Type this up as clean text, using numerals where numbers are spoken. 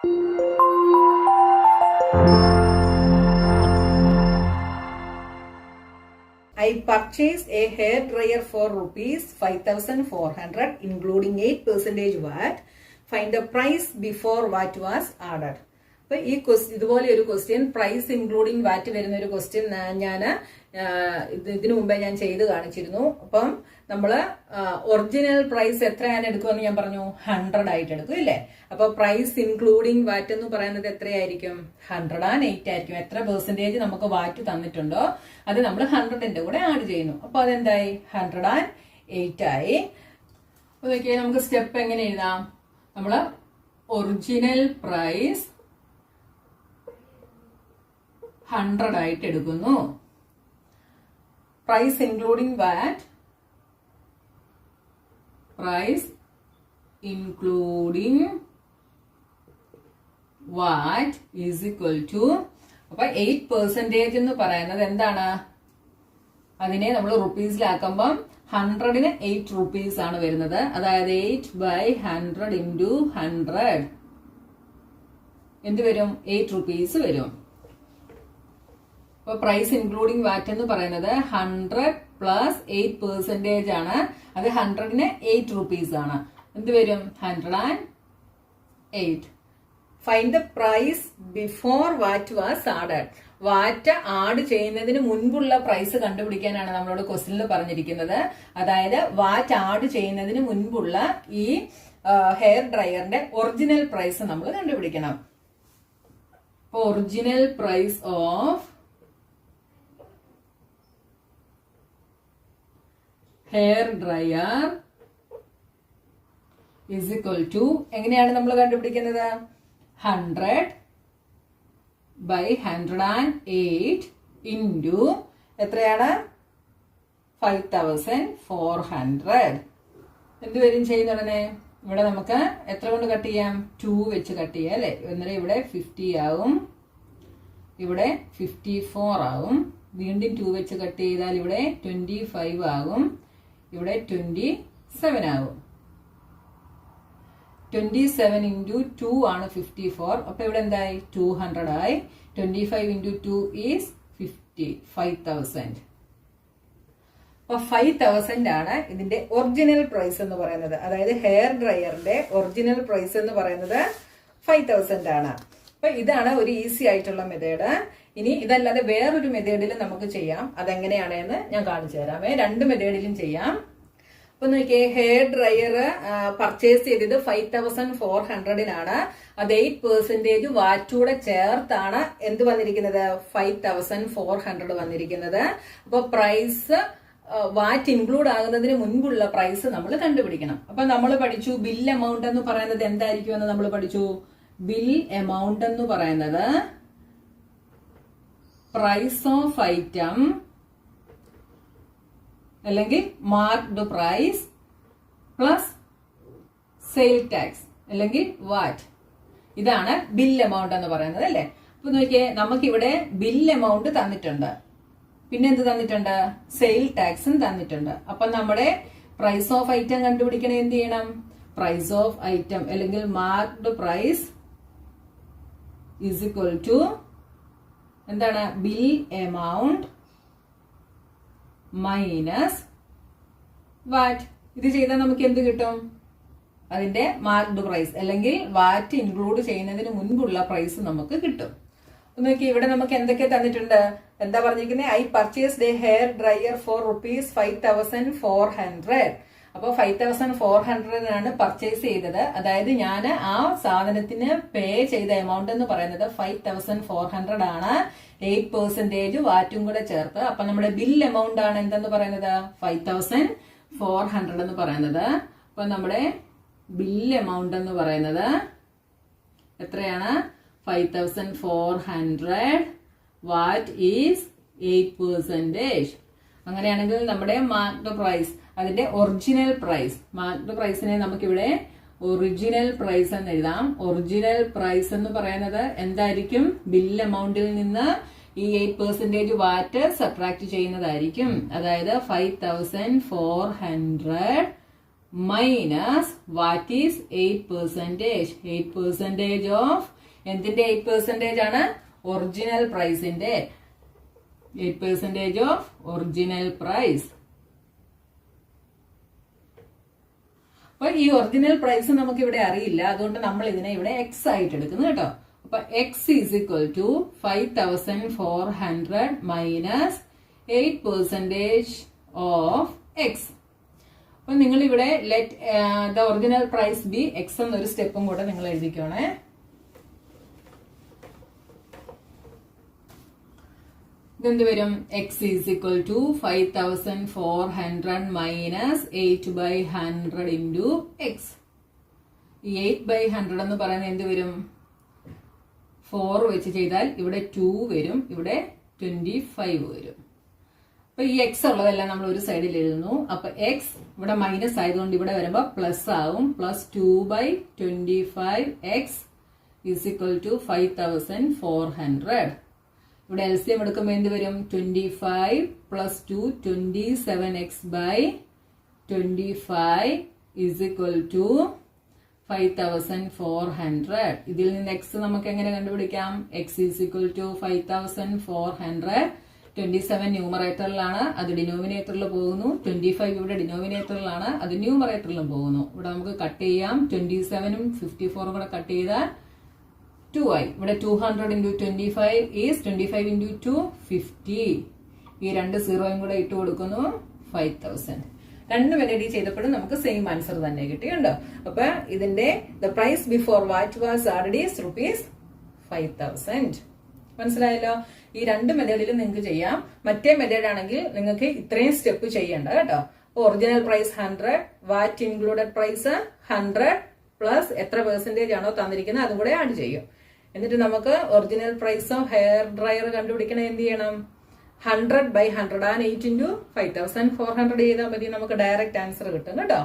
I purchased a hair dryer for rupees 5,400 including 8% VAT. Find the price before VAT was added. അപ്പോൾ ഈ ഇതുപോലെ ഒരു question price including വാറ്റ് വരുന്ന ഒരു question ഞാൻ ഇതിനു മുമ്പേ ഞാൻ ചെയ്ത് കാണിച്ചിരുന്നു. അപ്പം നമ്മൾ ഒറിജിനൽ പ്രൈസ് എത്രയാണ് എടുക്കുമെന്ന് ഞാൻ പറഞ്ഞു, 100 ആയിട്ട് എടുക്കും ഇല്ലേ. അപ്പൊ പ്രൈസ് ഇൻക്ലൂഡിങ് വാറ്റ് എന്ന് പറയുന്നത് എത്രയായിരിക്കും? 108 ആയിരിക്കും. എത്ര പെർസെന്റേജ് നമുക്ക് വാറ്റ് തന്നിട്ടുണ്ടോ അത് നമ്മൾ 100ന്റെ കൂടെ ആഡ് ചെയ്യുന്നു. അപ്പൊ അതെന്തായി? 108 ആയി. അപ്പൊ നോക്കിയാൽ നമുക്ക് സ്റ്റെപ്പ് എങ്ങനെ എഴുതാം? നമ്മള് ഒറിജിനൽ പ്രൈസ് 100 ആയിട്ട് എടുക്കുന്നു. Price including VAT, price including VAT is equal to, അപ്പൊ 8% എന്ന് പറയുന്നത് എന്താണ്? അതിനെ നമ്മൾ റുപ്പീസിലാക്കുമ്പം 100ന് 8 rupees ആണ് വരുന്നത്. അതായത് 8/100 into 100 എന്ത് വരും? 8 rupees വരും. അപ്പൊ പ്രൈസ് ഇൻക്ലൂഡിംഗ് വാറ്റ് എന്ന് പറയുന്നത് 100 + 8% ആണ്. അത് 100ന് 8 rupees ആണ്. എന്ത് വരും? 108. Find the price before VAT was added. VAT add ചെയ്യുന്നതിന് മുൻപുള്ള പ്രൈസ് കണ്ടുപിടിക്കാനാണ് നമ്മളോട് ക്വസ്റ്റ്യനിൽ പറഞ്ഞിരിക്കുന്നത്. അതായത് വാറ്റ് ആഡ് ചെയ്യുന്നതിന് മുൻപുള്ള ഈ ഹെയർ ഡ്രയറിന്റെ ഒറിജിനൽ പ്രൈസ് നമ്മൾ കണ്ടുപിടിക്കണം. അപ്പോൾ original price of hair dryer is equal to, എങ്ങനെയാണ് നമ്മൾ കണ്ടുപിടിക്കുന്നത്? 100/108 ഇൻറ്റു എത്രയാണ്? 5,400. എന്ത് വരും ചെയ്യുന്നുടനെ? ഇവിടെ നമുക്ക് എത്ര കൊണ്ട് കട്ട് ചെയ്യാം? 2 വെച്ച് കട്ട് ചെയ്യാം അല്ലെ. അന്നേരം ഇവിടെ 50 ആവും, ഇവിടെ 54 ആവും. വീണ്ടും 2 വെച്ച് കട്ട് ചെയ്താൽ ഇവിടെ 25 ആകും, ഇവിടെ 27 ആകും. 27 into 2 ആണ് 54. അപ്പൊ ഇവിടെ എന്തായി? 200 ആയി. 25 into 2 is 5,000. അപ്പൊ 5,000 ആണ് ഇതിന്റെ ഒറിജിനൽ പ്രൈസ് എന്ന് പറയുന്നത്. അതായത് ഹെയർ ഡ്രയറിന്റെ ഒറിജിനൽ പ്രൈസ് എന്ന് പറയുന്നത് 5,000 ആണ്. അപ്പൊ ഇതാണ് ഒരു ഈസി ആയിട്ടുള്ള മെത്തേഡ്. ഇനി ഇതല്ലാതെ വേറൊരു മെത്തേഡിൽ നമുക്ക് ചെയ്യാം. അതെങ്ങനെയാണെന്ന് ഞാൻ കാണിച്ചു തരാമേ. 2 മെത്തേഡിലും ചെയ്യാം. അപ്പൊ നോക്കിയേ, ഹെയർ ഡ്രയർ പർച്ചേസ് ചെയ്തത് 5,400-നാണ്. അത് 8% വാറ്റൂടെ ചേർത്താണ് എന്ത് വന്നിരിക്കുന്നത്? 5,400 വന്നിരിക്കുന്നത്. അപ്പൊ പ്രൈസ് വാറ്റ് ഇൻക്ലൂഡ് ആകുന്നതിന് മുൻപുള്ള പ്രൈസ് നമ്മൾ കണ്ടുപിടിക്കണം. അപ്പൊ നമ്മൾ പഠിച്ചു ബിൽ എമൗണ്ട് എന്ന് പറയുന്നത് എന്തായിരിക്കും എന്ന് നമ്മൾ പഠിച്ചു. ബിൽ എമൗണ്ട് എന്ന് പറയുന്നത് പ്രൈസ് ഓഫ് ഐറ്റം അല്ലെങ്കിൽ marked price plus sale tax അല്ലെങ്കിൽ വാറ്റ്. ഇതാണ് ബിൽ എമൗണ്ട് എന്ന് പറയുന്നത് അല്ലെ. അപ്പൊ നോക്കിയേ, നമുക്കിവിടെ ബിൽ എമൗണ്ട് തന്നിട്ടുണ്ട്, പിന്നെ എന്ത് തന്നിട്ടുണ്ട്? സെയിൽ ടാക്സും തന്നിട്ടുണ്ട്. അപ്പൊ നമ്മുടെ പ്രൈസ് ഓഫ് ഐറ്റം കണ്ടുപിടിക്കണേ എന്ത് ചെയ്യണം? പ്രൈസ് ഓഫ് ഐറ്റം അല്ലെങ്കിൽ marked price is equal to എന്താണ്? Bill amount minus VAT. ഇത് ചെയ്താൽ നമുക്ക് എന്ത് കിട്ടും? അതിന്റെ മാർക്ക്ഡ് പ്രൈസ് അല്ലെങ്കിൽ വാറ്റ് ഇൻക്ലൂഡ് ചെയ്യുന്നതിന് മുൻപുള്ള പ്രൈസ് നമുക്ക് കിട്ടും. നോക്കി, ഇവിടെ നമുക്ക് എന്തൊക്കെ തന്നിട്ടുണ്ട്? എന്താ പറഞ്ഞിരിക്കുന്നത്? I purchased a hair dryer for rupees 5,400. അപ്പൊ 5,400-നാണ് പർച്ചേസ് ചെയ്തത്. അതായത് ഞാൻ ആ സാധനത്തിന് പേ ചെയ്ത എമൗണ്ട് എന്ന് പറയുന്നത് 5,400 ആണ്. 8% വാറ്റും കൂടെ ചേർത്ത്. അപ്പൊ നമ്മുടെ ബിൽ എമൗണ്ട് ആണ് എന്തെന്ന് പറയുന്നത്? 5,400 എന്ന് പറയുന്നത്. അപ്പൊ നമ്മുടെ ബിൽ എമൗണ്ട് എന്ന് പറയുന്നത് എത്രയാണ്? 5,400. വാറ്റ് ഈസ് 8%. അങ്ങനെയാണെങ്കിൽ നമ്മുടെ മാർക്ക്ഡ് പ്രൈസ്, അതിന്റെ ഒറിജിനൽ പ്രൈസ്, മാർക്ക്ഡ് പ്രൈസിനെ നമുക്കിവിടെ ഒറിജിനൽ പ്രൈസ് എന്ന് എഴുതാം. ഒറിജിനൽ പ്രൈസ് എന്ന് പറയുന്നത് എന്തായിരിക്കും? ബിൽ എമൗണ്ടിൽ നിന്ന് ഈ 8% വാറ്റ് സബ്ട്രാക്ട് ചെയ്യുന്നതായിരിക്കും. അതായത് 5,400 മൈനസ് വാറ്റ് ഈസ് 8%. 8% ഓഫ് എന്തിന്റെ 8% ആണ്? ഒറിജിനൽ പ്രൈസിന്റെ 8% ഓഫ് ഒറിജിനൽ പ്രൈസ്. അപ്പൊ ഈ ഒറിജിനൽ പ്രൈസ് നമുക്ക് ഇവിടെ അറിയില്ല, അതുകൊണ്ട് നമ്മൾ ഇതിനെ ഇവിടെ എക്സ് ആയിട്ട് എടുക്കുന്നു കേട്ടോ. അപ്പൊ x is equal to 5400 minus 8% of x. അപ്പൊ നിങ്ങൾ ഇവിടെ let the original price be x എന്നൊരു സ്റ്റെപ്പും കൂടെ നിങ്ങൾ എഴുതിക്കോണേ. ഇതെന്ത് വരും? X is equal to 5400 minus 8/100 into x. ഈ 8/100 എന്ന് പറയുന്നത് എന്ത് വരും? 4 വെച്ച് ചെയ്താൽ ഇവിടെ 2 വരും, ഇവിടെ 25 വരും. അപ്പൊ ഈ എക്സ് ഉള്ളതെല്ലാം നമ്മൾ ഒരു സൈഡിൽ എഴുതുന്നു. അപ്പൊ എക്സ് ഇവിടെ മൈനസ് ആയതുകൊണ്ട് ഇവിടെ വരുമ്പോ പ്ലസ് ആവും. Plus 2/25 x is equal to 5400. ഇവിടെ എൽസിഎം എടുക്കുമ്പോൾ എന്ത് വരും? 25 plus 2 27x/25 is equal to 5400. ഇതിൽ നിന്ന് എക്സ് നമുക്ക് എങ്ങനെ കണ്ടുപിടിക്കാം? X is equal to 5400. 27 ന്യൂമറേറ്ററിലാണ്, അത് ഡിനോമിനേറ്ററിൽ പോകുന്നു. 25 ഇവിടെ ഡിനോമിനേറ്ററിലാണ്, അത് ന്യൂമറേറ്ററിലും പോകുന്നു. ഇവിടെ നമുക്ക് കട്ട് ചെയ്യാം. 27ഉം 54ഉം കൂടെ കട്ട് ചെയ്താൽ 2i. ഇവിടെ 200 into 25 is 25 into 2 50. ഈ രണ്ട് സീറോയും കൂടെ ഇട്ട് കൊടുക്കുന്നു 5000. രണ്ട് മെലഡി ചെയ്തപ്പോഴും നമുക്ക് സെയിം ആൻസർ തന്നെ കിട്ടിയുണ്ടോ? അപ്പൊ ഇതിന്റെ the price before VAT was added is ₹5000. മനസ്സിലായല്ലോ? ഈ രണ്ട് മെത്തേഡിലും നിങ്ങൾക്ക് ചെയ്യാം. മറ്റേ മെത്തേഡ് ആണെങ്കിൽ നിങ്ങൾക്ക് ഇത്രയും സ്റ്റെപ്പ് ചെയ്യണ്ട കേട്ടോ. Original price 100, VAT included price 100 plus എത്ര പെർസെന്റേജ് ആണോ തന്നിരിക്കുന്നത് അതും കൂടെ ആഡ് ചെയ്യും. എന്നിട്ട് നമുക്ക് original price of hair dryer കണ്ടുപിടിക്കണേ. എന്ത് ചെയ്യണം? 100/100 8 into 5400 ചെയ്താൽ മതി, നമുക്ക് ഡയറക്റ്റ് ആൻസർ കിട്ടും കേട്ടോ.